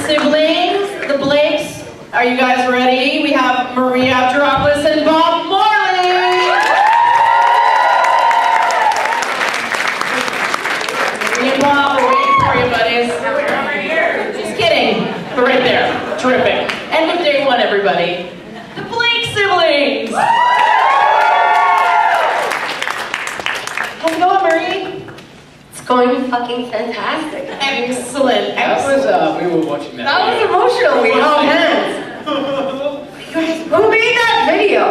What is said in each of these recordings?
siblings, the Blakes. Are you guys ready? We have Maria Avgeropoulos and Bob Morley. Maria and Bob, we're waiting for you, buddies. Over here. Just kidding. We're right there. Terrific. End of day one, everybody. The Blake siblings. How's it going, Marie? It's going fucking fantastic. Excellent. We were watching that. That was emotional. We held hands. Who made that video?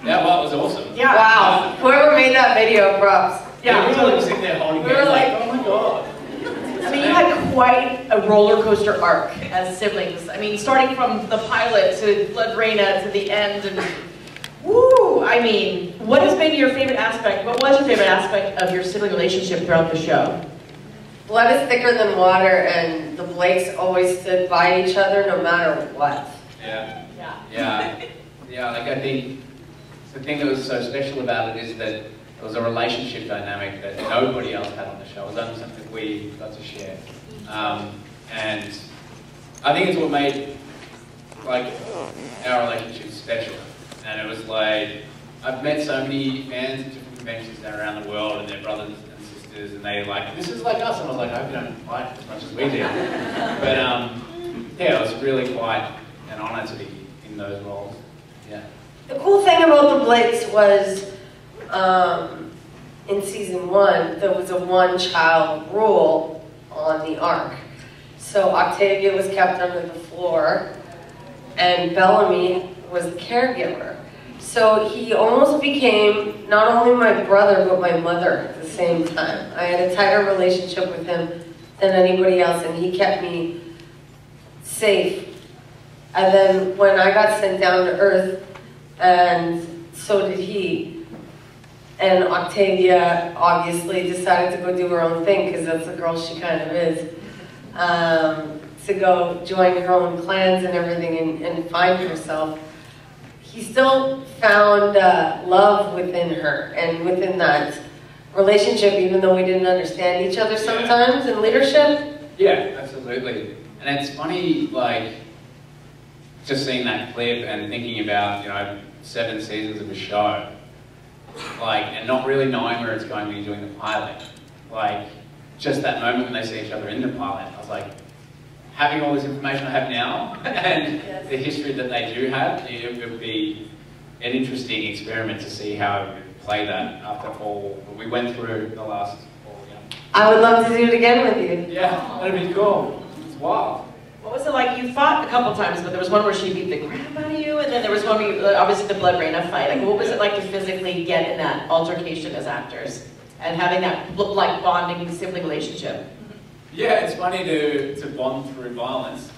Yeah, well, it was awesome. Yeah. Wow. Whoever made that video, props. Yeah, we were like sitting there holding hands, like, oh my god. I mean, you had quite a roller coaster arc as siblings. I mean, starting from the pilot to Blood Reina to the end, and woo! I mean, what has been your favorite aspect? What was your favorite aspect of your sibling relationship throughout the show? Blood is thicker than water, and the Blakes always stood by each other no matter what. Yeah, like I think the thing that was so special about it is that it was a relationship dynamic that nobody else had on the show. It was only something we got to share. And I think it's what made like our relationship special. And it was like, I've met so many fans at different conventions around the world and their brothers and sisters, and they like, this is like us. And I was like, I hope you don't fight as much as we do. But yeah, it was really quite an honor to be in those roles. Yeah. The cool thing about the Blakes was, in season 1, there was a one-child rule on the Ark. So Octavia was kept under the floor, and Bellamy was the caregiver. So he almost became not only my brother, but my mother at the same time. I had a tighter relationship with him than anybody else, and he kept me safe. And then when I got sent down to Earth, and so did he, and Octavia obviously decided to go do her own thing, because that's the girl she kind of is, to go join her own clans and everything and find herself. He still found love within her and within that relationship, even though we didn't understand each other sometimes in leadership. Yeah, absolutely. And it's funny, like, just seeing that clip and thinking about, 7 seasons of a show, like, and not really knowing where it's going when you're doing the pilot. Like, just that moment when they see each other in the pilot, I was like, having all this information I have now, and the history that they do have, it would be an interesting experiment to see how it would play that after all we went through the last 4 years. I would love to do it again with you. Yeah, that'd be cool. It's wild. What was it like? You fought a couple times, but there was one where she beat the crap out of you, and then there was one where you, obviously the Blood Reina fight. Like, what was it like to physically get in that altercation as actors and having that like bonding sibling relationship? Yeah, it's funny to bond through violence.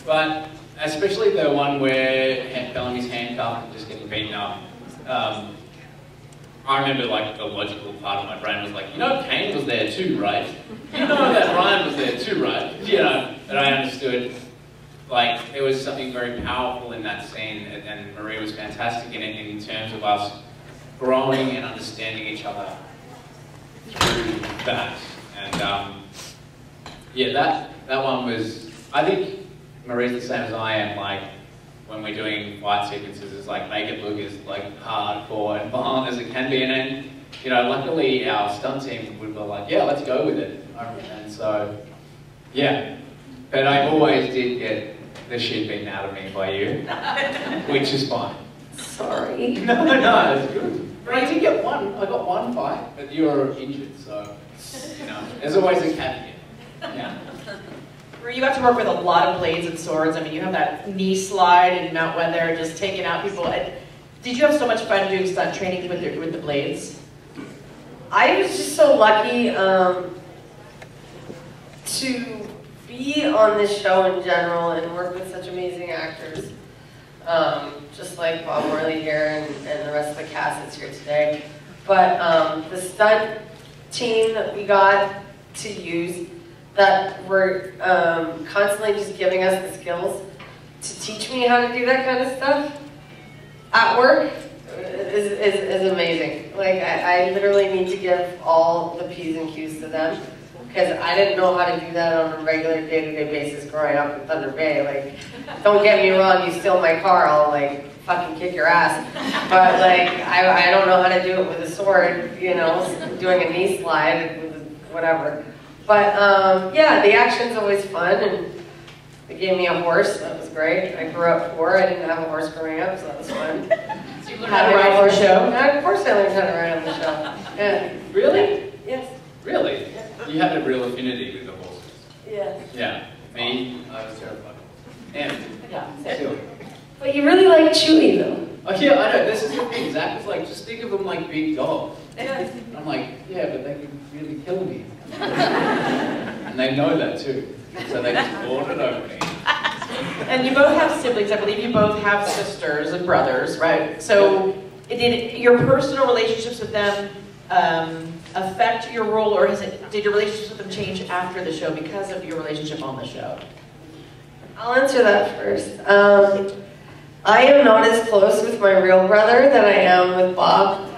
But especially the one where Bellamy's handcuffed and just getting beaten up. I remember like the logical part of my brain was like, Kane was there too, right? You know that Ryan was there too, right? And I understood, like, there was something very powerful in that scene, and Marie was fantastic in it in terms of us growing and understanding each other through that. And yeah, that one was, I think Marie's the same as I am, like, when we're doing fight sequences, it's like, make it look as like hardcore and violent as it can be. And then, luckily our stunt team would be like, yeah, let's go with it. And so, yeah. But I always did get the shit beaten out of me by you, which is fine. Sorry. No, it's good. But I did get one. I got one fight, but you were injured, so, there's always a caveat. Yeah. You got to work with a lot of blades and swords. I mean, you have that knee slide in Mount Weather, just taking out people. Did you have so much fun doing stunt training with the blades? I was just so lucky to be on this show in general and work with such amazing actors, just like Bob Morley here and the rest of the cast that's here today. But the stunt team that we got to use, that were constantly just giving us the skills to teach me how to do that kind of stuff at work is amazing. Like, I literally need to give all the P's and Q's to them, because I didn't know how to do that on a regular day-to-day basis growing up in Thunder Bay. Like, don't get me wrong, you steal my car, I'll like fucking kick your ass. But like, I don't know how to do it with a sword, you know, doing a knee slide with whatever. But yeah, the action's always fun, and they gave me a horse, that was great. I grew up poor, I didn't have a horse growing up, so that was fun. So you learned how to ride on the show? Of course I learned how to ride on the show. Yeah. Really? Yes. Really? You had a real affinity with the horses. Yeah. Yeah. Me, I was terrified. And still. But you really like Chewy though. Oh yeah, I know. This is the thing. Zach was like, just think of them like big dogs. And I'm like, yeah, but they can really kill me. And they know that too. So they just lord it over me. And you both have siblings. I believe you both have sisters and brothers, right? So did your personal relationships with them affect your role, or did your relationships with them change after the show because of your relationship on the show? I'll answer that first. I am not as close with my real brother that I am with Bob.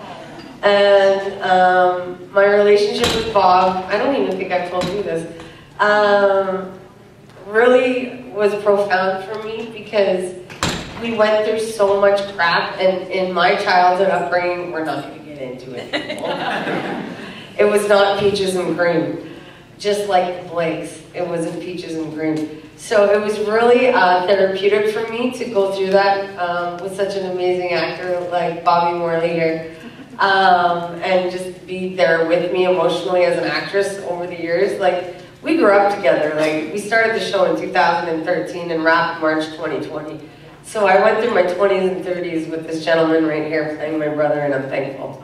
And my relationship with Bob, I don't even think I've told you this, really was profound for me because we went through so much crap, and in my childhood upbringing, we're not going to get into it. It was not peaches and cream, just like the Blakes. It wasn't peaches and cream. So it was really therapeutic for me to go through that with such an amazing actor like Bobby Morley here, and just be there with me emotionally as an actress over the years. Like, we grew up together. Like, we started the show in 2013 and wrapped March 2020. So I went through my 20s and 30s with this gentleman right here playing my brother, and I'm thankful.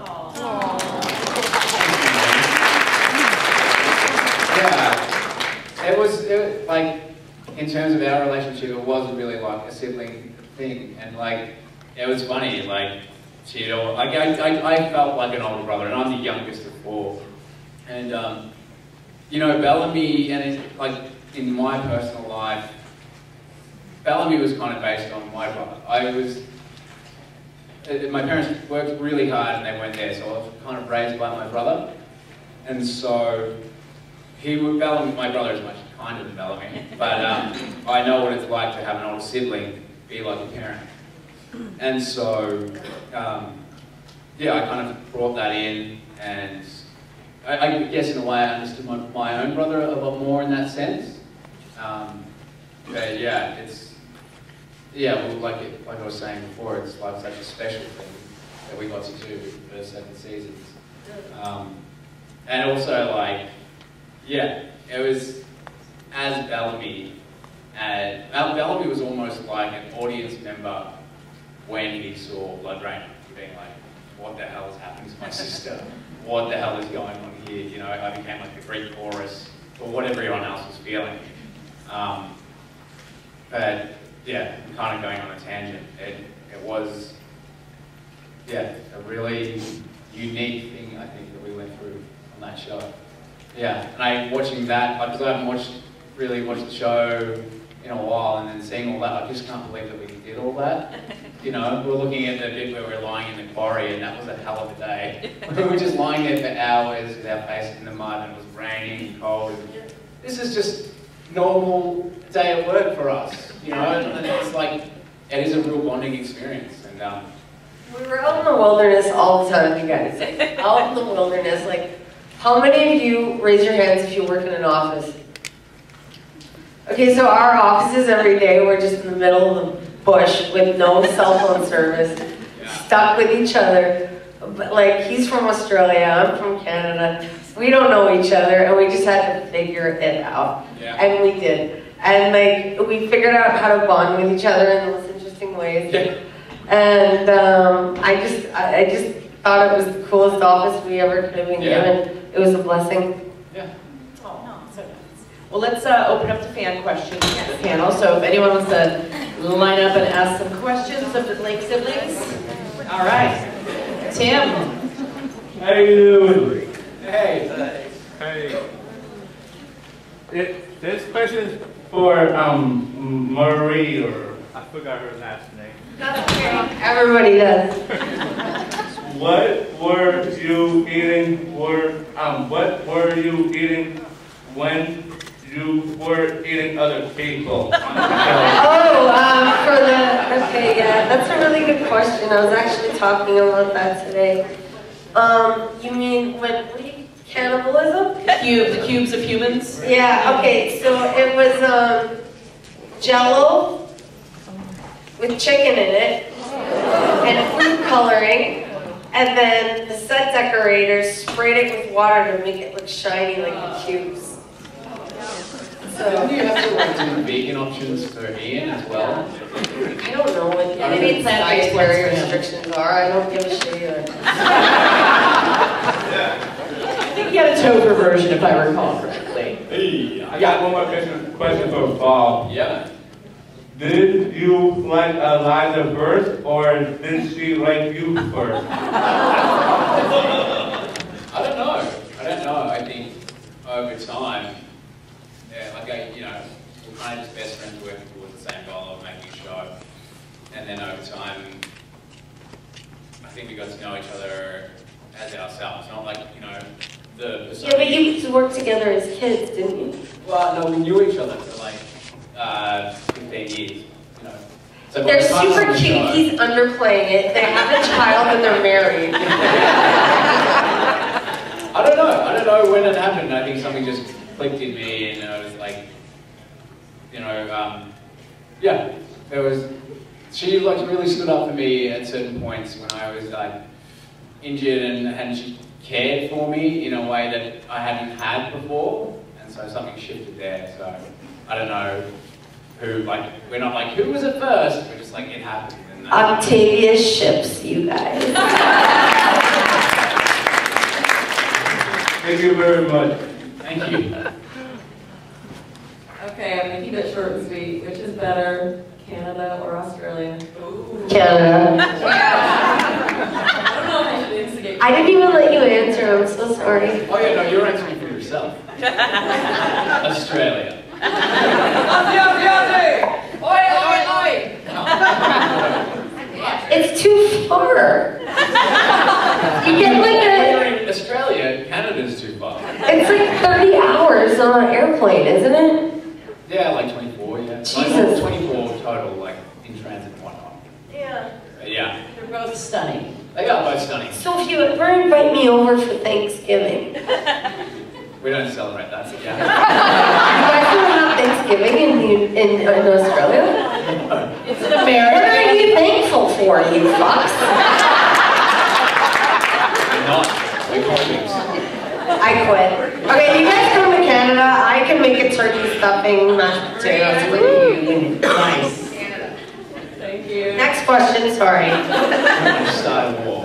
Yeah, it was like, in terms of our relationship, it was really like a sibling thing, and like, it was funny, like, I felt like an older brother, and I'm the youngest of four, and you know, Bellamy, and like, in my personal life, Bellamy was kind of based on my brother. My parents worked really hard and they weren't there, so I was kind of raised by my brother. And so, Bellamy, my brother is much kinder than Bellamy, but I know what it's like to have an older sibling be like a parent. And so, yeah, I kind of brought that in, and I guess in a way I understood my own brother a lot more in that sense. But yeah, well, like I was saying before, it's like such a special thing that we got to do for 7 seasons. And also, like, yeah, it was as Bellamy. Bellamy was almost like an audience member when he saw Blood Rain, being like, what the hell has happened to my sister? What the hell is going on here? You know, I became like the Greek chorus, or what everyone else was feeling. But yeah, kind of going on a tangent. It was, yeah, a really unique thing, I think, that we went through on that show. Yeah, and watching that, because I haven't really watched the show in a while, and then seeing all that, I just can't believe that we did all that. You know, we're looking at the bit where we're lying in the quarry, and that was a hell of a day. We were just lying there for hours with our faces in the mud, and it was raining and cold. This is just normal day at work for us, you know, and it's like, it is a real bonding experience. And we were out in the wilderness all the time, you guys. Out in the wilderness, like, how many of you, raise your hands if you work in an office? Okay, so our offices every day, we're just in the middle of the bush with no cell phone service, stuck with each other. But like, he's from Australia, I'm from Canada. We don't know each other, and we just had to figure it out. Yeah. And we did. And like, we figured out how to bond with each other in the most interesting ways. Yeah. And I just thought it was the coolest office we ever could have been given. It was a blessing. Yeah. Oh, so nice. Well, let's open up to fan questions to the panel. So if anyone wants to line up and ask some questions of the Blake siblings. All right. Tim. How you doing? Hey. Hey. This question is for Marie, or I forgot her last name. That's okay. Everybody does. What were you eating? What were you eating when you were eating other people. Okay, yeah, that's a really good question. I was actually talking about that today. You mean cannibalism? The cubes of humans? Yeah, okay, so it was Jell-O with chicken in it and food coloring, and then the set decorators sprayed it with water to make it look shiny like the cubes. So do you have to do vegan options for Ian as well? I don't know what any dietary restrictions are. I don't give a shit either. I think you had a tofu version, if I recall correctly. Hey, I got one more question for Bob. Yeah. Did you like Eliza first, or did she like you first? I don't know. I think over time, we're kind of just best friends working towards the same goal of making a show. And then over time, I think we got to know each other as ourselves. Not like, the Yeah, but you used to work together as kids, didn't you? Well, no, we knew each other for like 15 years, So they're super cute. He's underplaying it. They have a child and they're married. I don't know when it happened. I think something just clicked in me, and I was like, she really stood up for me at certain points when I was like injured, and she cared for me in a way that I hadn't had before, and so something shifted there. So I don't know we're not like who was it first. We're just like it happened. And Octavia ships you guys. Thank you very much. Thank you. Okay, I'm making it short and sweet. Which is better, Canada or Australia? Ooh. Canada. I don't know if I should instigate. I didn't even let you answer. I'm so sorry. Oh yeah, no, you're answering for yourself. Australia. It's too far. You get like We're in Australia, Canada's too far. It's like 30 hours on an airplane, isn't it? Yeah, like 24, yeah. Jesus. 24 total, like, in transit and whatnot. Yeah. Yeah. They're both stunning. They are both stunning. So if you ever invite me over for Thanksgiving. We don't celebrate that, yeah. You guys don't have Thanksgiving in Australia? It's an American. What are you thankful for, you fucks? We're not. We're convicts. I quit. Okay, you guys come to Canada, I can make a turkey stuffing, mashed potatoes for you. Nice. Thank you. Next question, sorry. Start a war.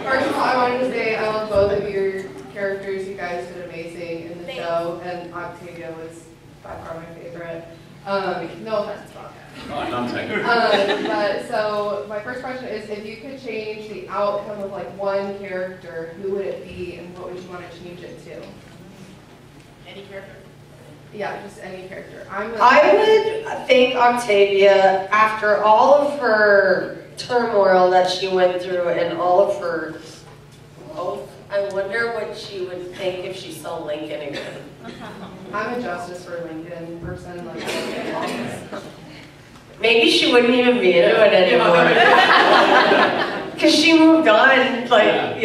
First of all, I wanted to say I love both of your characters. You guys did amazing in the show, and Octavia was by far my favorite. No offense, Bob. Oh, none taken. But so my first question is, if you could change the outcome of like one character, who would it be, and what would you want to change it to? Any character? Yeah, just any character. I would thank Octavia after all of her turmoil that she went through and all of her growth. I wonder what she would think if she saw Lincoln again. I'm a Justice for Lincoln person. Like, Maybe she wouldn't even be into it anymore. Because she moved on, like,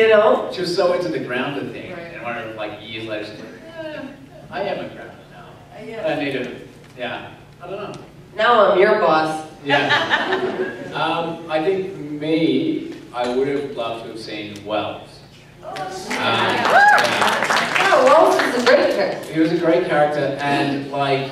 She was so into the grounded thing. Right. And I wonder if, like, years later, she's like, I am a grounded now. Yeah. I need to, I don't know. Now I'm your boss. Yeah. I think I would have loved to have seen Wells. Yeah, Wells is a great character. He was a great character, and like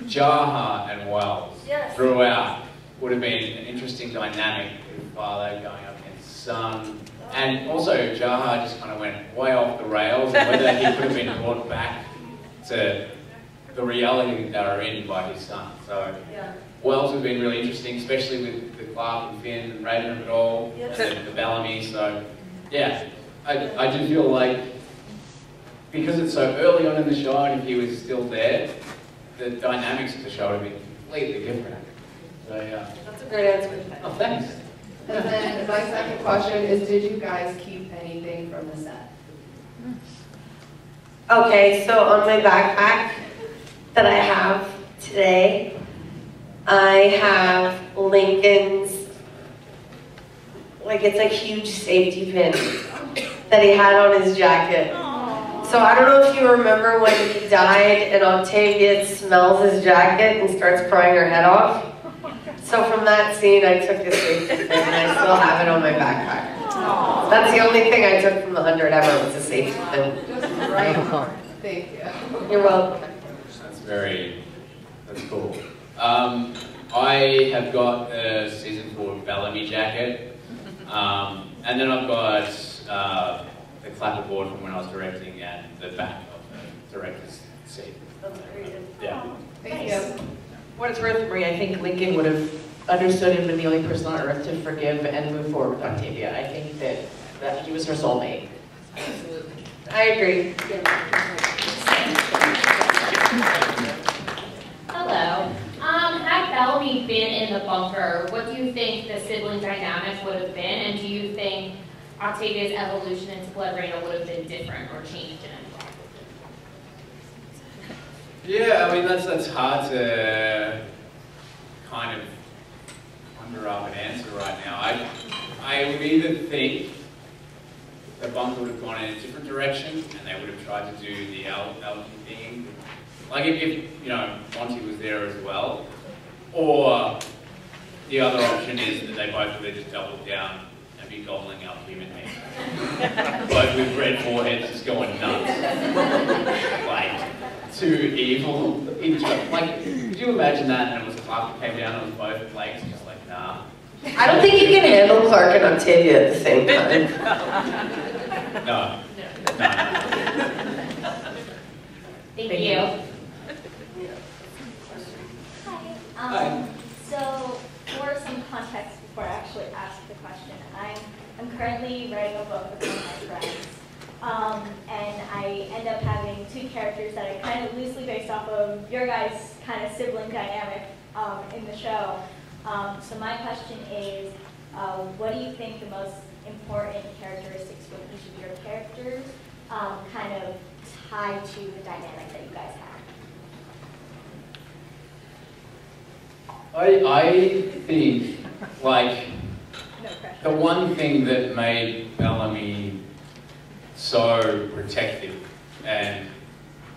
Jaha and Wells throughout would have been an interesting dynamic with father going up against son. And also Jaha just kind of went way off the rails, and whether he could have been brought back to the reality that they were in by his son. So Wells would have been really interesting, especially with the Clark and Finn and Raven and it all, and the Bellamy. So yeah, I do feel like because it's so early on in the show, and if he was still there, the dynamics of the show would have been completely different. So yeah. That's a great answer. Oh, thanks. And then my second question is, did you guys keep anything from the set? Okay, so on my backpack that I have today, I have Lincoln's, like it's a huge safety pin that he had on his jacket. So I don't know if you remember when he died and Octavia smells his jacket and starts crying her head off. So from that scene, I took the safety pin and I still have it on my backpack. That's the only thing I took from the 100 ever was a safety pin. Just right. Thank you. You're welcome. That's cool. I have got a season 4 Bellamy jacket, and then I've got the clapperboard from when I was directing and the back of the director's seat. Yeah. Thank you. What it's worth, Marie, I think Lincoln would have understood and been the only person on earth to forgive and move forward with Octavia. I think that he was her soulmate. Absolutely. I agree. Hello. Had Bellamy been in the bunker, what do you think the sibling dynamic would have been? And do you think Octavia's evolution into Blood Raina would have been different or changed in any way? Yeah, I mean, that's hard to kind of conjure up an answer right now. I would either think the bunker would have gone in a different direction and they would have tried to do the Elgin thing. Like if you know, Monty was there as well. Or the other option is that they both would have just doubled down and be gobbling up human meat. Both with red foreheads just going nuts. Like, too evil. Like, could you imagine that and it was Clark that came down and it was both legs just like, nah. I don't think you can handle Clark and Octavia at the same time. No. Thank you. Hi. So, for some context before I actually ask the question, I'm currently writing a book with one of my friends, and I end up having 2 characters that I kind of loosely based off of your guys' kind of sibling dynamic in the show. So my question is, what do you think the most important characteristics with each of your characters kind of tied to the dynamic that you guys have? I think, like, No pressure. the one thing that made Bellamy so protective and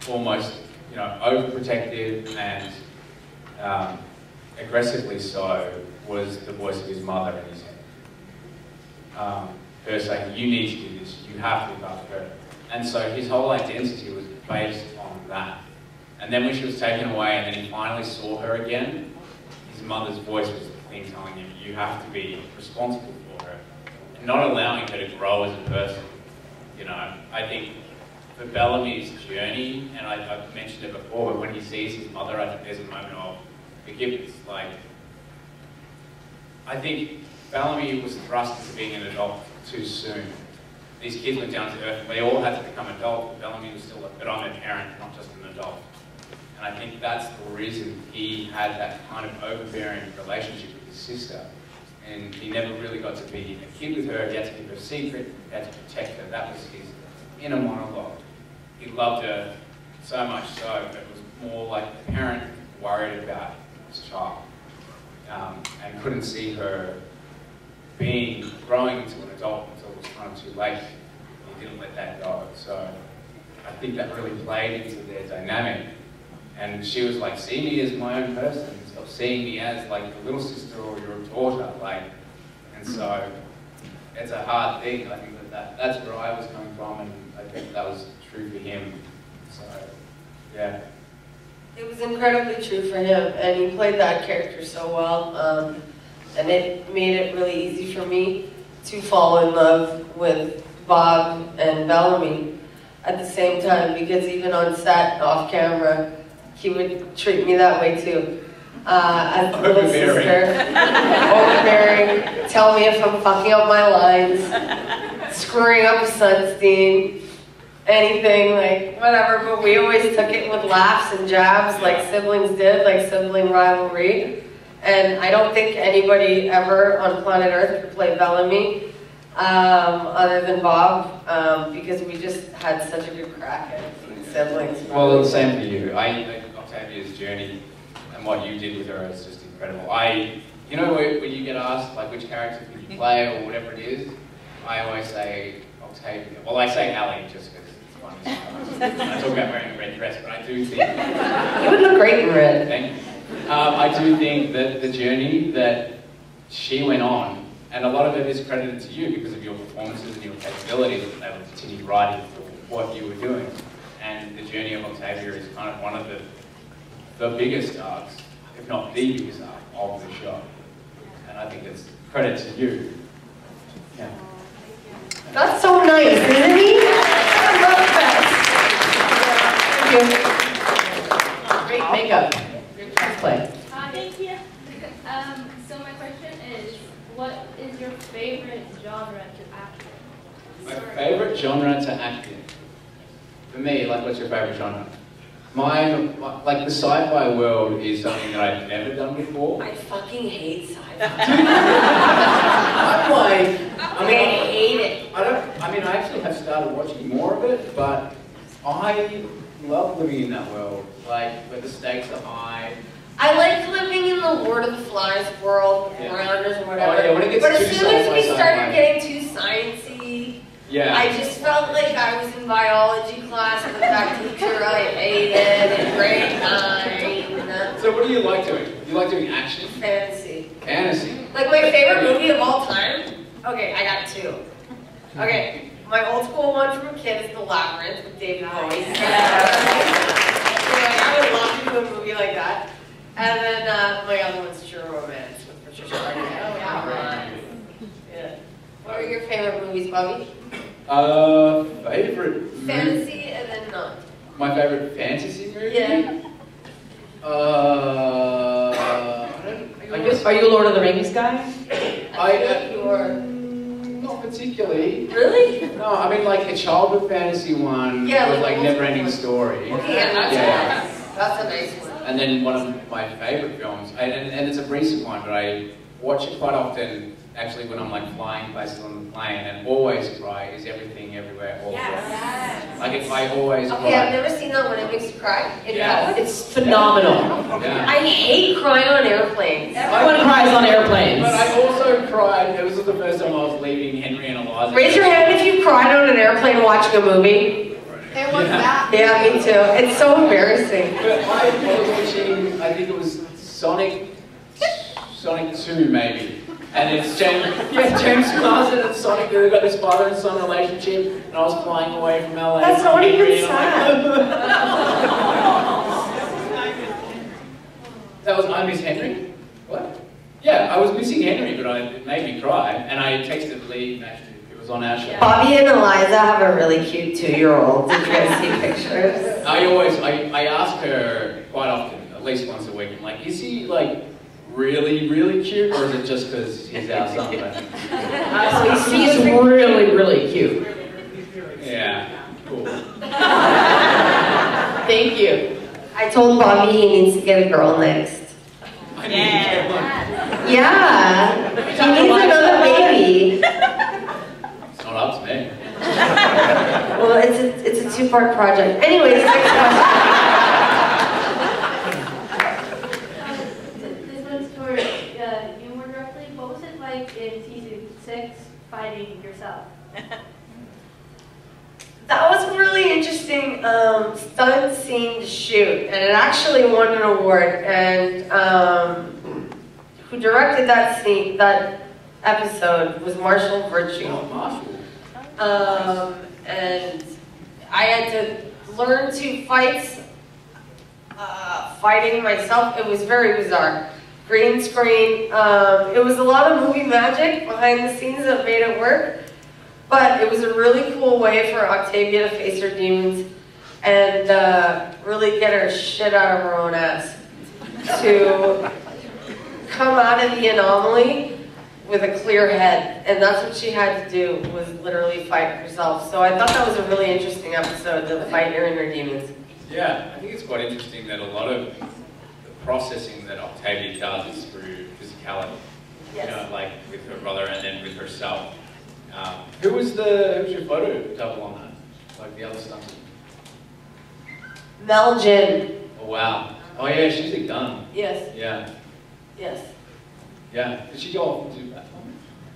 almost, you know, overprotective and aggressively so was the voice of his mother in his head. Her saying, you need to do this, you have to look after her. And so his whole identity was based on that. And then when she was taken away and then he finally saw her again, his mother's voice was the thing telling him, you have to be responsible for her. And not allowing her to grow as a person. You know, I think for Bellamy's journey, and I've mentioned it before, but when he sees his mother, I think there's a moment of forgiveness. Like, I think Bellamy was thrust into being an adult too soon. These kids went down to earth, and they all had to become adults, but Bellamy was still like, but I'm a parent, not just an adult. And I think that's the reason he had that kind of overbearing relationship with his sister. And he never really got to be a kid with her. He had to keep her secret. He had to protect her. That was his inner monologue. He loved her so much so that it was more like a parent worried about his child and couldn't see her growing into an adult until it was kind of too late. He didn't let that go. So I think that really played into their dynamic. And she was like, see me as my own person. Stop seeing me as like your little sister or your daughter. Like, and so it's a hard thing. I think that's where I was coming from, and I think that was true for him. So, yeah. It was incredibly true for him, and he played that character so well. And it made it really easy for me to fall in love with Bob and Bellamy at the same time, because even on set, off camera, he would treat me that way too. As a little sister, overbearing, tell me if I'm fucking up my lines, screwing up a Sunstein, anything, like whatever, but we always took it with laughs and jabs like siblings did, like sibling rivalry. And I don't think anybody ever on planet Earth could play Bellamy other than Bob, because we just had such a good crack at it. siblings. Well, the same for you. I think Octavia's journey and what you did with her is just incredible. You know, when you get asked like which character could you play or whatever it is, I always say Octavia. Well, I say Allie just because it's funny. I talk about wearing a red dress, but I do think You would look great in red. Thank you. I do think that the journey that she went on, and a lot of it is credited to you because of your performances and your capabilities, that they would continue writing for what you were doing. And the journey of Octavia is kind of one of the biggest arcs, if not the biggest arc of the show. And I think it's credit to you. Yeah. That's so nice, isn't he? I love that. Great makeup. Good cosplay. Thank you. So my question is, what is your favorite genre to act in? My favorite genre to act in? For me, like, what's your favorite genre? Mine, like, the sci-fi world is something that I've never done before. I fucking hate sci-fi. I'm like, I hate it. I actually have started watching more of it, but I love living in that world, like, where the stakes are high. I like living in the Lord of the Flies world, with Yeah. rounders and whatever. Oh, yeah, when it gets but as too soon as we sci-fi, started getting too sciencey, Yeah. I just felt like I was in biology class with that teacher I hated in grade 9. So what do you like doing? You like doing action? Fantasy. Fantasy? Like my favorite movie of all time? Okay, I got 2. Okay, my old school one from a kid is The Labyrinth with David Bowie. I would love to do a movie like that. And then my other one's True Romance with Patricia Arquette. Oh, yeah. What are your favorite movies, Bobby? Favorite Fantasy and then none. My favorite fantasy movie? Yeah. I guess. Are you a Lord of the Rings guy? You are. Not particularly. Really? No, I mean like a childhood fantasy one Yeah, with like like Never-Ending Story. Okay, yeah, that's Yeah. nice. That's a nice one. And then one of my favorite films, and it's a recent one, but I watch it quite often, actually when I'm like flying places on the plane, and always cry is Everything Everywhere All at Once. Like I always Okay, cry. I've never seen that one. It makes you cry. It Yeah. does. It's phenomenal. Yeah. I hate crying on airplanes. Everyone cries on airplanes. But I also cried, it was the first time I was leaving Henry and Eliza. Raise your hand if you cried on an airplane watching a movie. It was that. Yeah, me too. It's so embarrassing. But I was watching, I think it was Sonic 2 maybe. And it's James Marsden and Sonic, they've got this father and son relationship, and I was flying away from LA. That's not even and I'm sad. That was I Miss Henry? What? Yeah, I was missing Henry, but it made me cry. And I texted Lee, actually, it was on our show. Bobby and Eliza have a really cute 2-year-old. Did you guys see pictures? I ask her quite often, at least once a week, I'm like, is he like really, really cute, or is it just because he's our son? He's really, really cute. Yeah, cool. Thank you. I told Bobby he needs to get a girl next. I need to get one. Yeah. He needs another baby. It's not up to me. Well, it's a 2-part project. Anyways, next question. This one's for you more directly. What was it like in season 6 fighting yourself? That was a really interesting stunt scene to shoot, and it actually won an award. And who directed that scene, that episode, was Marshall Virtue. Oh, Marshall. And I had to learn to fighting myself. It was very bizarre. Green screen. It was a lot of movie magic behind the scenes that made it work. But it was a really cool way for Octavia to face her demons and really get her shit out of her own ass. To come out of the anomaly with a clear head. And that's what she had to do, was literally fight herself. So I thought that was a really interesting episode, to fight her and her demons. Yeah, I think it's quite interesting that a lot of the processing that Octavia does is through physicality. Yes. You know, like with her brother and then with herself. Who was your photo double on that? Like the other stuff? Melgin. Oh wow. Oh yeah, she's a gun. Yes. Yeah. Yes. Yeah. Did she go off and do that?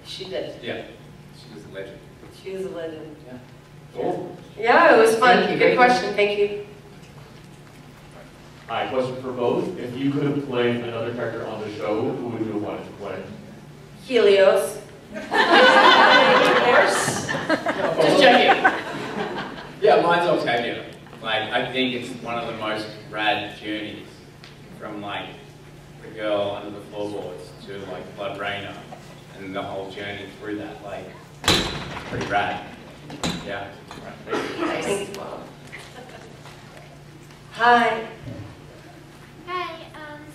She did. Yeah. She was a legend. She was a legend. Yeah. Cool. Yeah, it was fun. Thank you. Good question. Thank you. Hi, question for both. If you could have played another character on the show, who would you have wanted to play? Helios. Just checking. Yeah, mine's Octavia. Like, I think it's one of the most rad journeys from like the girl under the floorboards to like Blood Rainer and the whole journey through that. Like, it's pretty rad. Yeah. Thanks, Mom. Hi. Hi,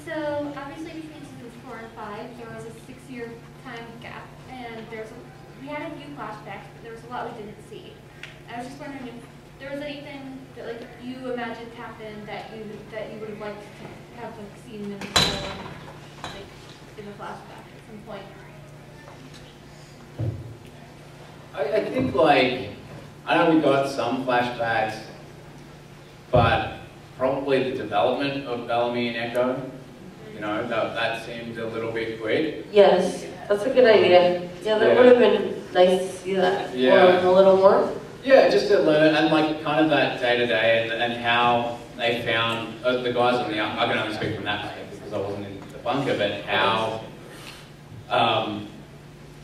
so obviously between seasons 4 and 5, there was a 6-year time gap, and we had a few flashbacks, but there was a lot we didn't see. I was just wondering if there was anything that like you imagined happened that you would have liked to have like seen in the like in the flashback at some point. I think like, I know we got some flashbacks, but probably the development of Bellamy and Echo, you know, that seemed a little bit quick. Yes, that's a good idea. Yeah, that would have been nice to see that. Yeah. Or a little more. Yeah, just to learn, and like kind of that day-to-day and how they found, the guys on the, I can only speak from that perspective because I wasn't in the bunker, but how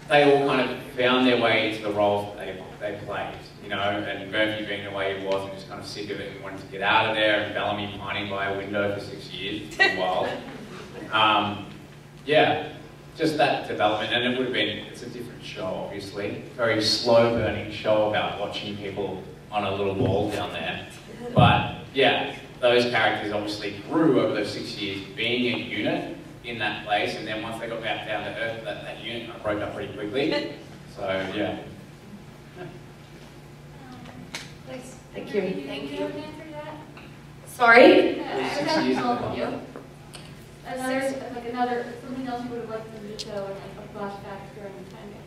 they all kind of found their way into the roles that they played, you know, and Murphy being the way he was and just kind of sick of it and wanted to get out of there, and Bellamy pining by a window for 6 years, it's been wild. Yeah, just that development, and it would have been, it's a different show obviously, very slow burning show about watching people on a little wall down there, but yeah, those characters obviously grew over those 6 years being a unit in that place, and then once they got back down to earth, that unit broke up pretty quickly, so yeah. Nice. Thank you. Thank you. Have an answer to that? Sorry? I have a follow-up. Something else you would have liked in the show, and like a flashback during the time gap.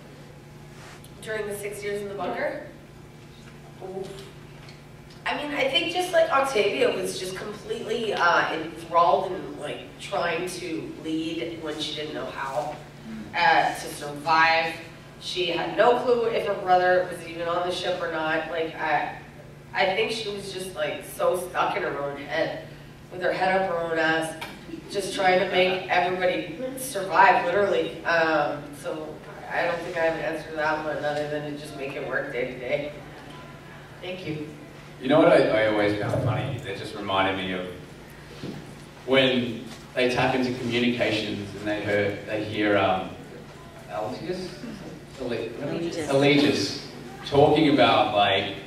During the 6 years in the bunker? Ooh. I mean, I think just like Octavia was just completely enthralled in like trying to lead when she didn't know how to survive. She had no clue if her brother was even on the ship or not. Like, I think she was just like so stuck in her own head, with her head up her own ass, just trying to make everybody survive, literally. So I don't think I have an answer to that one other than to just make it work day to day. Thank you. You know what I always found funny? It just reminded me of when they tap into communications and they hear Allegis talking about like,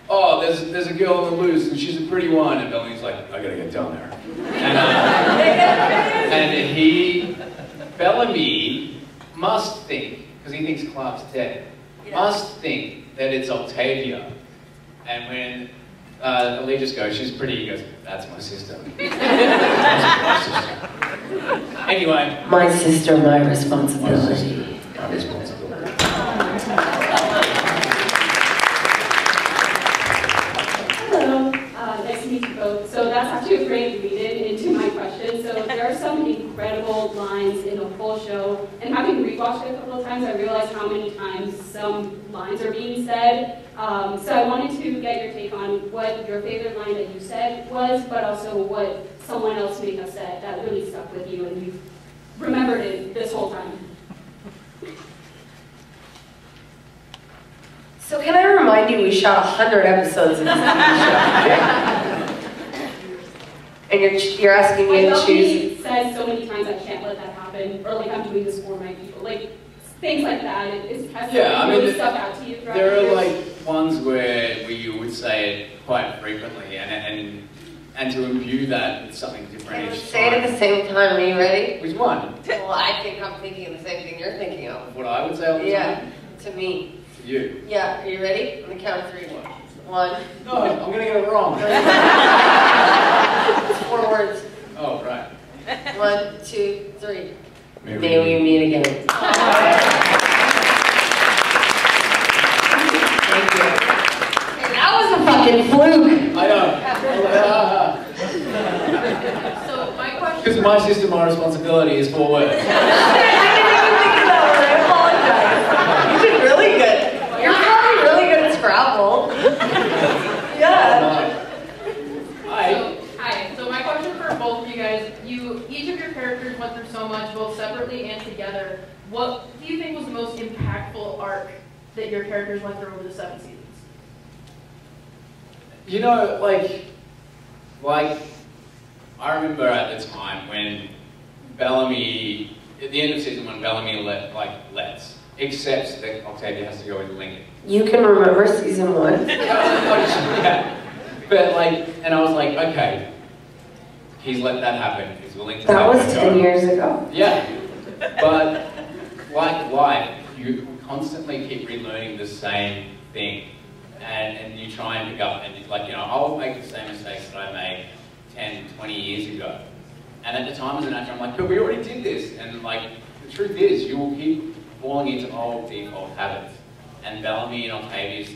oh, there's a girl on the loose and she's a pretty one, and Bellamy's like, I gotta get down there. And Bellamy must think, because he thinks Clark's dead, must think that it's Octavia. And when Allegis goes, she's pretty, he goes, that's my sister. That's my sister. Anyway. My sister, my responsibility. My responsibility. Hello, nice to meet you both. So that's actually a great lead-in into my question. So there are some incredible lines in the whole show, and having rewatched it a couple of times, I realized how many times some lines are being said. So I wanted to get your take on what your favorite line that you said was, but also what someone else may have said that really stuck with you and you remembered it this whole time. So can I remind you, we shot 100 episodes of this TV show. And you're asking me to choose? He says so many times, I can't let that happen, or like I'm doing this for my people. Like, things like that. Has really stuck out to you throughout there the years? are like ones where you would say it quite frequently, and to imbue that with something different each time. Say it at the same time. Are you ready? Which one? Well, I think I'm thinking the same thing you're thinking of. What I would say all the time? To me. To you. Yeah, are you ready? On the count of 3. 1. No, I'm gonna get it wrong. It's 4 words. Oh, right. 1, 2, 3. May we meet again. Thank you. Hey, that was a fucking fluke. I know. Because my system, my responsibility is 4 words. I didn't even think of that one. I apologize. You did really good. You're probably really good at Scrabble. Yeah. Hi. So my question for both of you guys, each of your characters went through so much, both separately and together. What do you think was the most impactful arc that your characters went through over the 7 seasons? You know, like, I remember at the time when Bellamy, at the end of season 1, Bellamy accepts that Octavia has to go with Lincoln. You can remember season 1. Yeah. But and I was like, okay, he's let that happen. He's willing to That let was it 10 go. years ago. Yeah. But like life, you constantly keep relearning the same thing. And you try and pick up, and I'll make the same mistakes that I made 10, 20 years ago. And at the time as an actor, I'm like, but we already did this. And the truth is, you will keep falling into old default habits. And Bellamy and Octavia's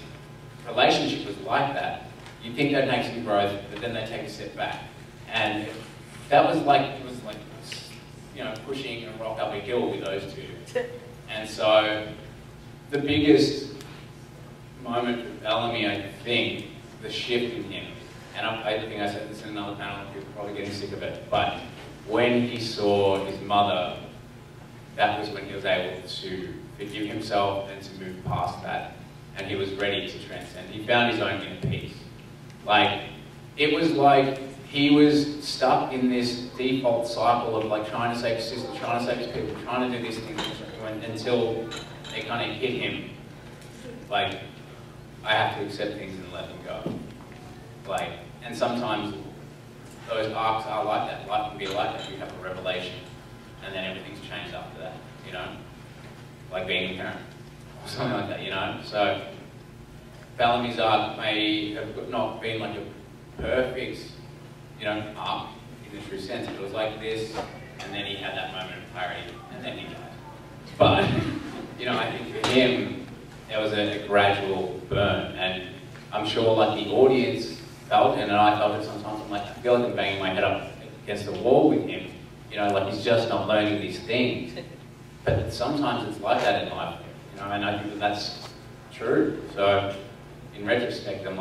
relationship was like that. You think they'd make some growth, but then they take a step back. And that was pushing a rock up a hill with those two. And so, the biggest moment for Bellamy, I think, the shift in him, and I think I said this in another panel, you're probably getting sick of it, but when he saw his mother, that was when he was able to forgive himself and to move past that, and he was ready to transcend. He found his own inner peace. It was like he was stuck in this default cycle of trying to save his sister, trying to save his people, trying to do these things until it kind of hit him. I have to accept things and let them go. And sometimes those arcs are like that. Life can be like that. You have a revelation, and then everything's changed after that. Like being a parent or something like that. So Bellamy's arc may have not been like a perfect, arc in the true sense. It was like this, and then he had that moment of clarity, and then he died. But I think for him, there was a gradual burn, and I'm sure the audience felt it, and I felt it sometimes. I feel like I'm banging my head up against the wall with him. He's just not learning these things. But sometimes it's like that in life, and I think that's true. So in retrospect, I'm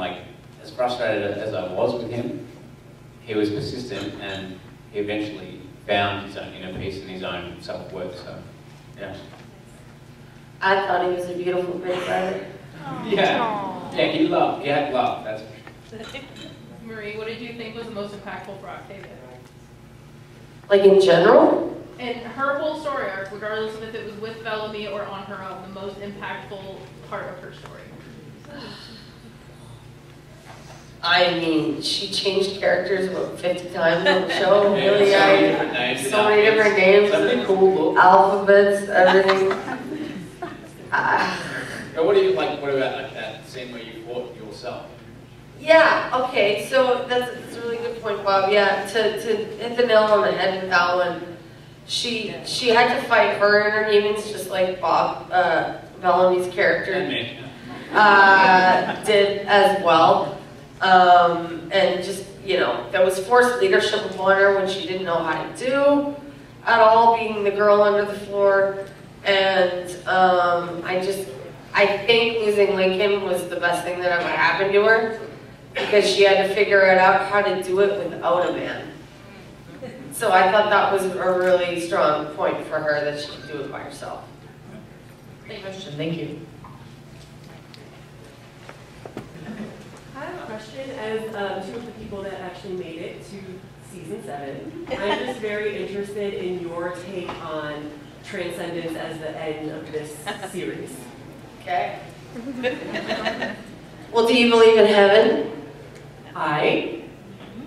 as frustrated as I was with him, he was persistent, and he eventually found his own inner peace and his own self-worth. So, yeah. I thought he was a beautiful big brother. Yeah. Yeah, he had love, that's for sure. Marie, what did you think was the most impactful for Octavia? In general? And her whole story arc, regardless of if it was with Bellamy or on her own, the most impactful part of her story. I mean, she changed characters about 50 times on the show. Yeah, Really, so many different names. So many different names. So many cool books. Alphabets, everything. What do you like? What about that scene where you fought yourself? Yeah. Okay. So that's a really good point, Bob. Yeah. To hit the nail on the head with that one, she had to fight her inner demons just like Bob Bellamy's character did as well. And just there was forced leadership upon her when she didn't know how to do at all, being the girl under the floor. And I think losing Lincoln was the best thing that ever happened to her, because she had to figure it out how to do it without a man. So I thought that was a really strong point for her, that she could do it by herself. Great question, thank you. I have a question as two of the people that actually made it to season 7. I'm just very interested in your take on transcendence as the end of this series. Okay. Well, do you believe in heaven? I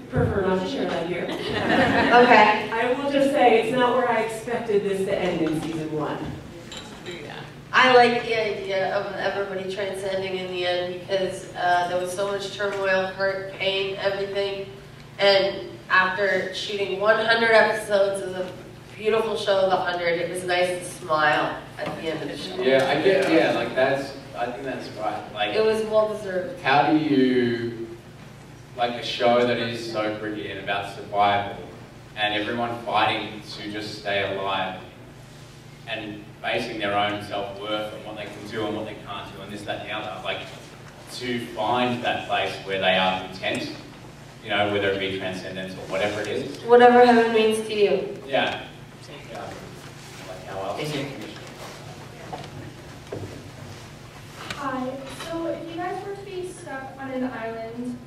prefer not to share that here. Okay. I will just say it's not where I expected this to end in season 1. I like the idea of everybody transcending in the end, because there was so much turmoil, hurt, pain, everything. And after shooting 100 episodes of a beautiful show, The 100, it was nice to smile at the end of the show. Yeah, I think that's right. It was well deserved. How do you, a show that is so gritty and about survival, and everyone fighting to just stay alive, and basing their own self-worth on what they can do and what they can't do, and this, that, and the other. Like, to find that place where they are content, you know, whether it be transcendence or whatever it is. Whatever heaven means to you. Yeah. Yeah. Like how else? Hi. So if you guys were to be stuck on an island,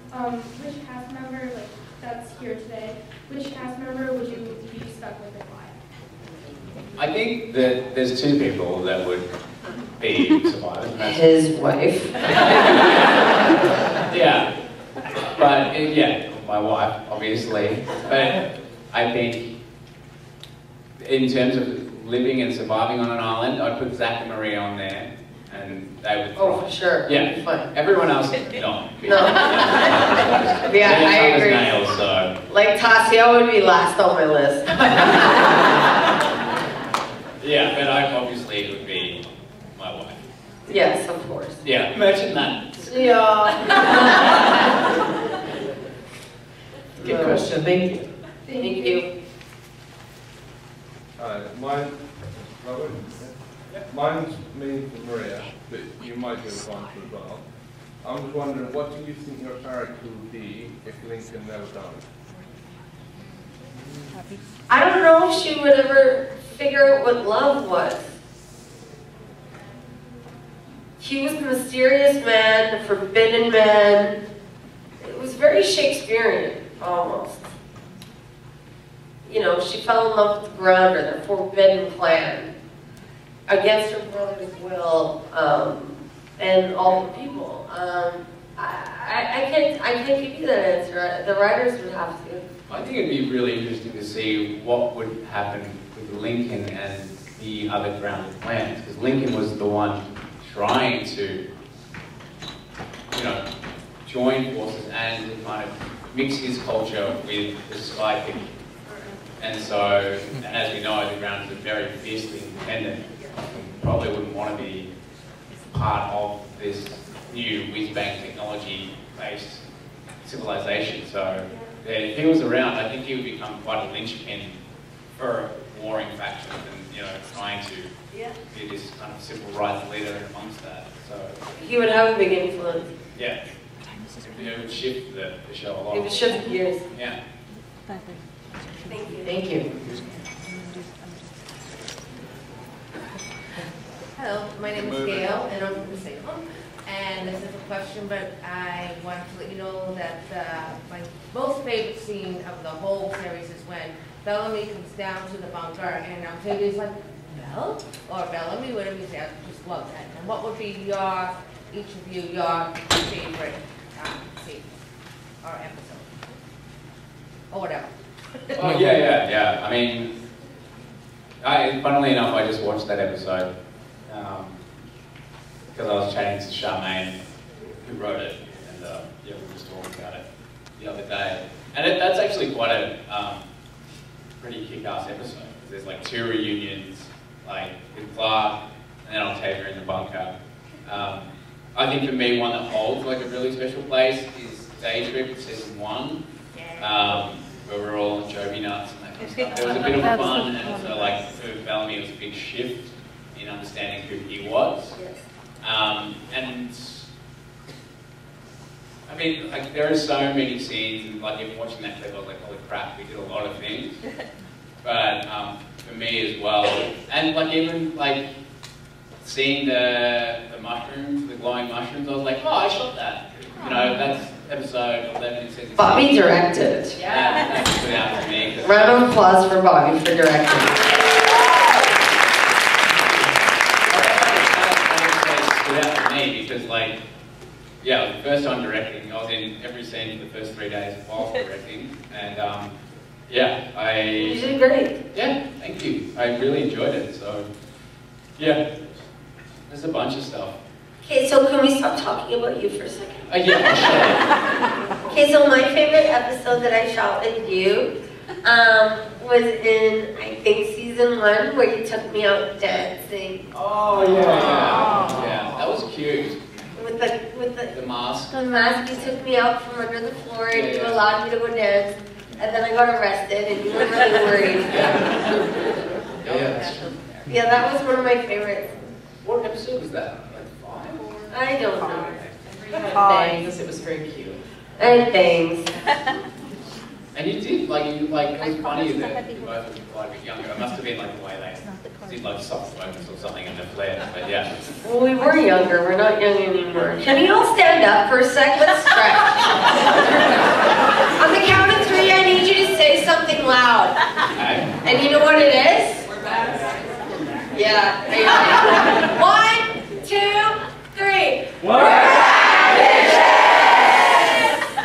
which cast member, like that's here today, which cast member would you be stuck with and why? I think that there's two people that would be survivors. His wife. Yeah. But, yeah, my wife, obviously. But I think in terms of living and surviving on an island, I'd put Zach and Maria on there, and they would. Oh, for sure. Yeah. Fun. Everyone else, no. No. Yeah, I agree. Nails, so. Like Tassia would be last on my list. Yeah, but obviously it would be my wife. Yes, of course. Yeah, imagine that. Yeah. Good question, thank you. Thank you. Mine's me for Maria, but you might be able to answer as well. I was wondering, what do you think your character would be if Lincoln never died? I don't know if she would ever figure out what love was. He was the mysterious man, the forbidden man. It was very Shakespearean, almost. You know, she fell in love with the grounder, the forbidden plan, against her brother's will, and all the people. I can't give you that answer. The writers would have to. I think it'd be really interesting to see what would happen with Lincoln and the other grounded plans, because Lincoln was the one trying to, you know, join forces and to kind of mix his culture with the sky people. And so, and as we know, the grounders are very fiercely independent. Probably wouldn't want to be part of this new whiz-bang technology-based civilization. So, yeah, if he was around, I think he would become quite a linchpin for warring factions and, you know, trying to be this kind of civil rights leader amongst that. So He would have a big influence. yeah, it would shift the show a lot. It would shift gears. Yeah. Thank you. Thank you. Hello, my name is Gail, and I'm from Salem. And this is a question, but I wanted to let you know that my most favorite scene of the whole series is when Bellamy comes down to the bunker, and Octavia's like, Bell? Or Bellamy, whatever you say. I just love that. And what would be each of you, your favorite scene or episode? Or whatever. Oh, yeah. I mean, funnily enough, I just watched that episode because I was chatting to Charmaine, who wrote it, and yeah, we were just talking about it the other day. And that's actually quite a pretty kick-ass episode. There's like 2 reunions, like with Clark and then Octavia in the bunker. I think for me, one that holds like a really special place is Day Trip, season 1. Where we're all on Joby nuts and that kind of stuff. There was a bit of fun, and also like for Bellamy, it was a big shift in understanding who he was. And I mean, like there are so many scenes, and like even watching that clip, I was like, holy crap, we did a lot of things. But for me as well, and like even like seeing the mushrooms, the glowing mushrooms, I was like, oh, I shot that. You know, that's episode 11 in season 6. Bobby directed. Yeah, that stood out to me. Round of applause for Bobby for directing. That stood out to me because, like, yeah, it was the first time directing. I was in every scene for the first 3 days whilst directing, and yeah, You did great. Yeah, thank you. I really enjoyed it. So, yeah, there's a bunch of stuff. Okay, so can we stop talking about you for a second? Yeah, sure. Okay, so my favorite episode that I shot with you was in, I think, season 1, where you took me out dancing. Oh, yeah. Yeah, that was cute. With the mask. The mask, you took me out from under the floor and you allowed me to go dance. and then I got arrested, and you were really worried. Yeah, that was one of my favorites. What episode was that? Like 5? Or? I don't know. Thanks. It was very cute. And things. And you did, it was funny that you both were quite a bit younger. It must have been like the way they did like soft focus or something in the flare, but yeah. Well, we were younger, we're not young anymore. Can you all stand up for a sec? Let's stretch. On the count of 3, I need you to say something loud. Okay. And you know what it is? We're back. Yeah, there you go. 1, 2, 3. We're back, bitches!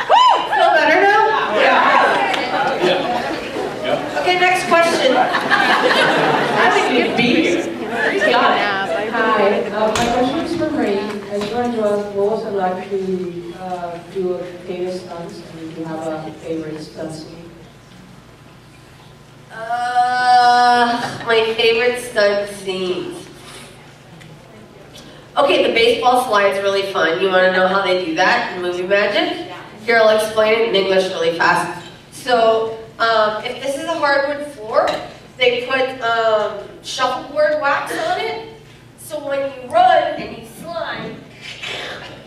Woo! Feel better now? Yeah. Okay, next question. I think you'd be here. Hi, my question is for Ray. I just wanted to ask, what was it like to do a famous stunts? And do you have a favorite stunt scene? My favorite stunt scenes. Okay, the baseball slide's really fun. You want to know how they do that in movie magic? Here, I'll explain it in English really fast. So, if this is a hardwood floor, they put shuffleboard wax on it. So when you run and you slide,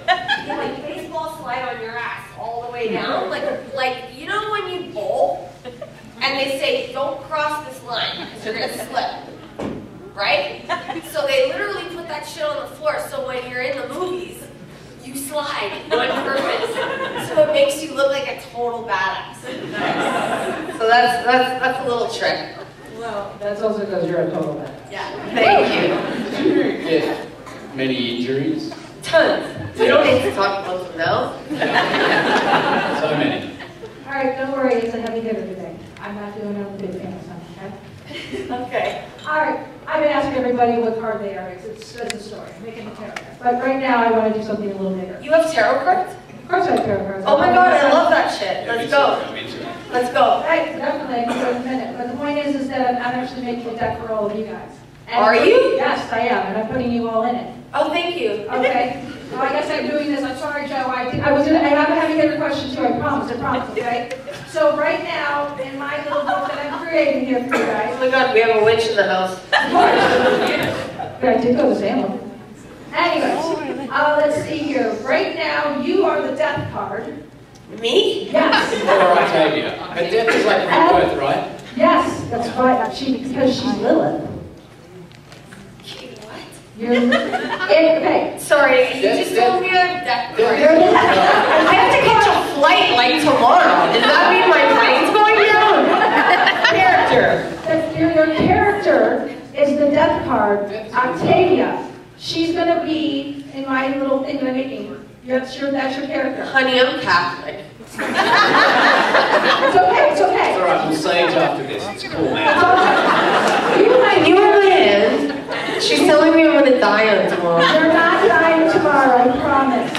you like baseball slide on your ass all the way down. Like you know when you bowl, and they say, don't cross this line because you're going to slip. Right? So they literally put that shit on the floor, so when you're in the movies, you slide on purpose. So it makes you look like a total badass. So that's a little trick. Well, that's also because you're a total badass. Yeah, thank you. Did you get many injuries? Tons. We don't need to talk about them now. So many. All right, don't worry, it's a heavy hitter today. I'm not doing it on the big famous one, okay? Okay. All right, I've been asking everybody what card they are. It's a story, making a tarot card. But right now, I want to do something a little bigger. You have tarot cards? Of course I have tarot cards. Oh my god, I love that shit. Let's go. Let's go. Right, definitely, I can do it in a minute. But the point is that I'm actually making a deck for all of you guys. And Are you? Yes, I am, and I'm putting you all in it. Oh, thank you. Okay. Well, I guess I'm doing this. I'm sorry, Joe. I have a heavy hitter question too. I promise. Okay. So right now, in my little book that I'm creating here for you guys. Oh my god, we have a witch in the house. Of course. But I did go to Salem. Anyways, let's see here. Right now, you are the death card. Me? Yes. Or Octavia. But death is like rebirth, right? Yes, that's right. Because she's Lilith. You're, okay. Sorry, you just told me I'm death card. I have to catch a flight like tomorrow. Does that mean my plane's going down? Character. Your character is the death card, Octavia. She's going to be in my little thing that I'm making. That's your character. Honey, I'm Catholic. It's okay, it's okay. It's alright, we'll sage after this. It's cool, man. You were my hand. She's telling me I'm going to die on tomorrow. You're not dying tomorrow, I promise.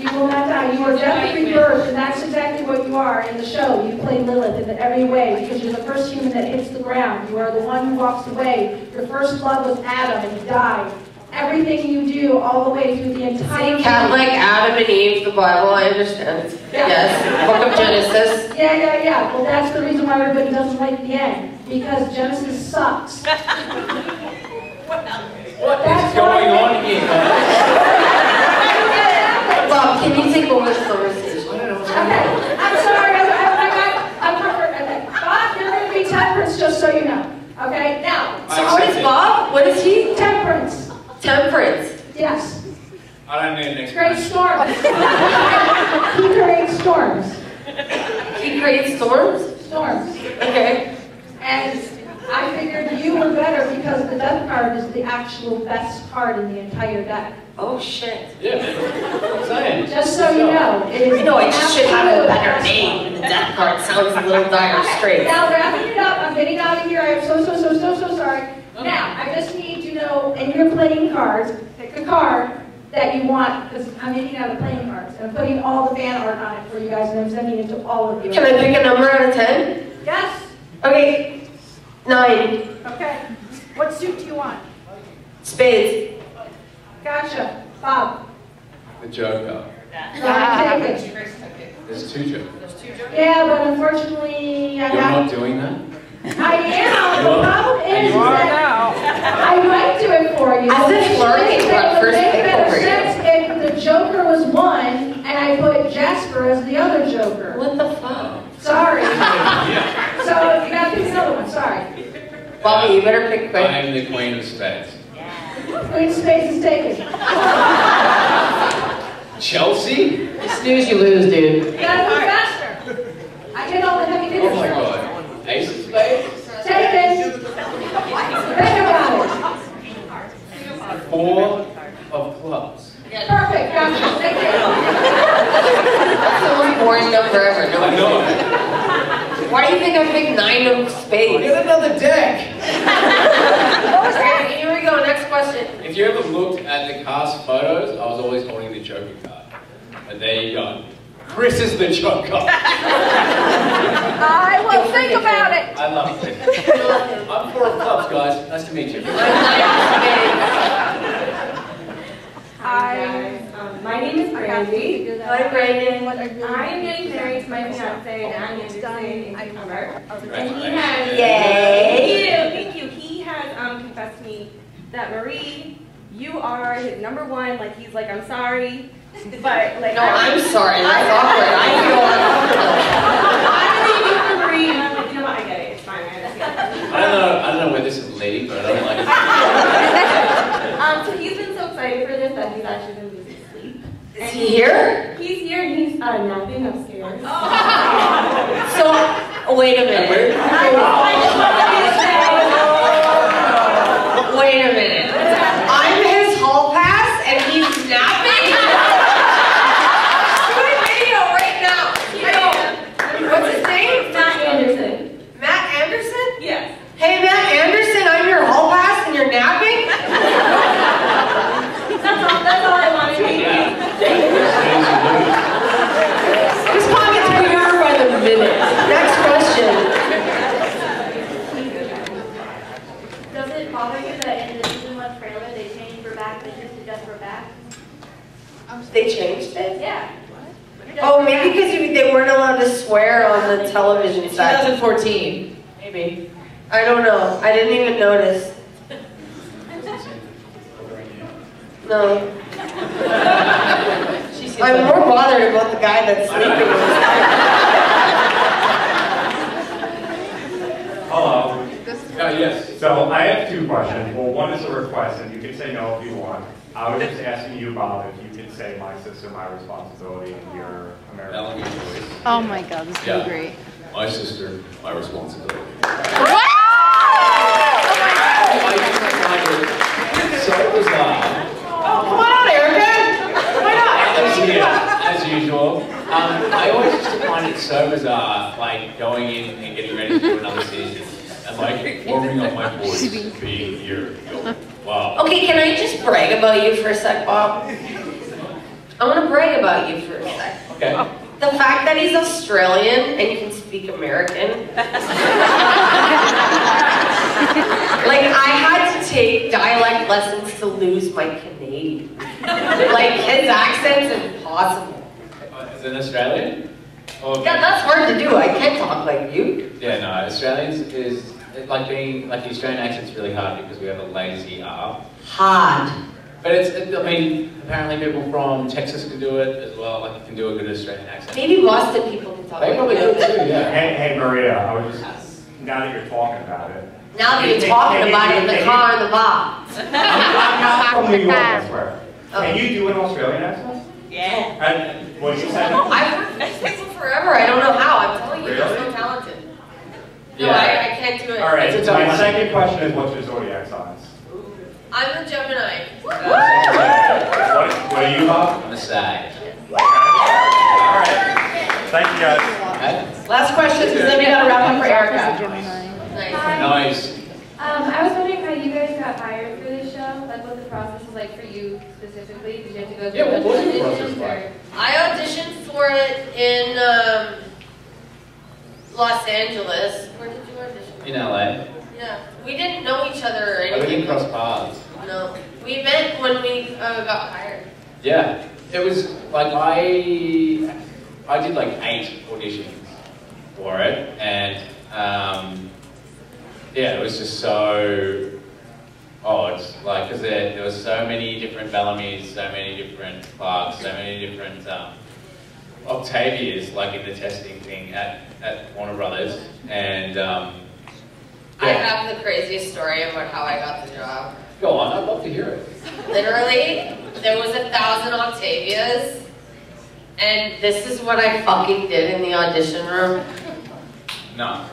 You will not die. You are definitely rebirthed, and that's exactly what you are in the show. You play Lilith in every way because you're the first human that hits the ground. You are the one who walks away. Your first love was Adam, and he died. Everything you do all the way through the entire See, Catholic, Adam and Eve, the Bible, I understand. Yeah. Yes, Book of Genesis. Yeah. Well, that's the reason why everybody doesn't like the end. Because Genesis sucks. What is going on here? Bob, can you take over this conversation? Okay, I'm sorry. Bob, you're going to be temperance, just so you know. Okay, now. So what is Bob? What is he? Temperance. Temperance. Yes. I don't need an Great explanation. storms. He creates storms. He creates storms? Storms. Okay. And I figured you were better because the death card is the actual best card in the entire deck. Oh shit. Yeah, man. I'm saying. Just so you know, it is. I know, I just should have a better absolute name. The death card sounds a little dire straits. Now wrapping it up, I'm getting out of here. I am so sorry. Now, I just need to know, in your playing cards, pick a card that you want, because I'm making out of playing cards. And I'm putting all the fan art on it for you guys, and I'm sending it to all of you. Can I pick a number out of 10? Yes. Okay. 9. Okay. What suit do you want? Spades. Gotcha. Bob. The Joker. Take it. There's 2 jokers. There's 2 jokers? Yeah, but unfortunately, You're not doing that? I am. The problem is You are that I might do it for you. As if learning what first make people better for you. sense if the Joker was one and I put Jasper as the other Joker. What the fuck? Sorry. So you gotta pick another one. Sorry. Bobby, you better pick quick. I am the Queen of Spades. Queen Space is taken. Chelsea? You snooze, you lose, dude. You gotta move faster. I get all the heavy hitters. Oh my god. Ace of Spades? Taken. Think about it. 4 of clubs. Perfect. Gotcha. Thank you. Someone boring up forever. I know. Why do you think I picked 9 of spades? Get another deck. Okay, here we go. Next question. If you ever looked at the cast photos, I was always holding the Joker card. But there you go. Chris is the Joker. I will think about it. I love Chris. I'm 4 of clubs, guys. Nice to meet you. Hi, my name is Brandy. Hi, Brandon. I am getting married to my fiance, Dan Anderson, in September. And he has... Yay! Thank you. He has confessed to me that, Marie, you are his #1. Like, he's like, I'm sorry. But, like... No, I'm sorry. That's awkward. I feel uncomfortable. I'm leaving for Marie, and I'm like, you know what, I get it. It's fine. I understand. I don't know where this is leading, but I don't like it. So he's been so excited for this that he's actually been losing sleep. Is he here? He's here and he's napping upstairs. So, wait a minute. Wait a minute. I'm his hall pass and he's napping? Do a video right now. What's his name? Matt Anderson. Matt Anderson? Yes. Hey, Matt Anderson, I'm your hall pass and you're napping? That's all I wanted to hear. This pocket's bigger by the minute. Next question. Does it bother you that in the season 1 trailer they changed Rebecca to just Rebecca? They changed it? Yeah. Oh, maybe because they weren't allowed to swear on the television set. 2014, maybe. I don't know. I didn't even notice. No. I'm more bothered about the guy that's sleeping. Hello. Yes. So I have 2 questions. Well, one is a request, and you can say no if you want. I was just asking you, Bob, if you could say my sister, my responsibility in your American voice. Oh my god, this is so great. My sister, my responsibility. So bizarre. Oh, come on out, Erica. Why not? As usual. I always used to find it so bizarre, like going in and getting ready to do another season, and like warming up my voice, being here. Wow. Okay, can I just brag about you for a sec, Bob? I want to brag about you for a sec. Okay. The fact that he's Australian and can speak American. Like, I had to take dialect lessons to lose my Canadian. Like, his accent's impossible. Is it Australian? Or Yeah, that's hard to do. I can't talk like you. Yeah, no, Australians is, like the Australian accent's really hard because we have a lazy R. Hard. But I mean, apparently people from Texas can do it as well, like you can do a good Australian accent. Maybe Boston people can talk They like probably you. do too, yeah. Hey, Maria, I was just, now that you're talking about it. Now that you're talking about it in the car and the box. I'm not from New York, I swear. Oh. Can you do an Australian accent? Yeah. And what did you say? I've worked with people forever. I don't know how. I'm telling you, Really? they're so talented. No, Yeah. I can't do it. All right, It's a tough my one. second question is what's your zodiac signs? I'm a Gemini. What are you, Bob? I'm a Sag. All right. Thank you, guys. Last question, because then we gotta wrap up for Erica. Nice. I was wondering how you guys got hired for this show, like what the process was like for you specifically. Did you have to go through Yeah, what was the auditions process like? I auditioned for it in Los Angeles. Where did you audition? In LA. Yeah. We didn't know each other or Oh, we anything. didn't cross paths. No. We met when we got hired. Yeah. It was like I I did like 8 auditions for it, and yeah, it was just so odd, like, because there was so many different Bellamy's, so many different Clarks, so many different Octavias, like in the testing thing at Warner Brothers, and I have the craziest story about how I got the job. Go on, I'd love to hear it. Literally, there was 1,000 Octavias, and this is what I fucking did in the audition room. No.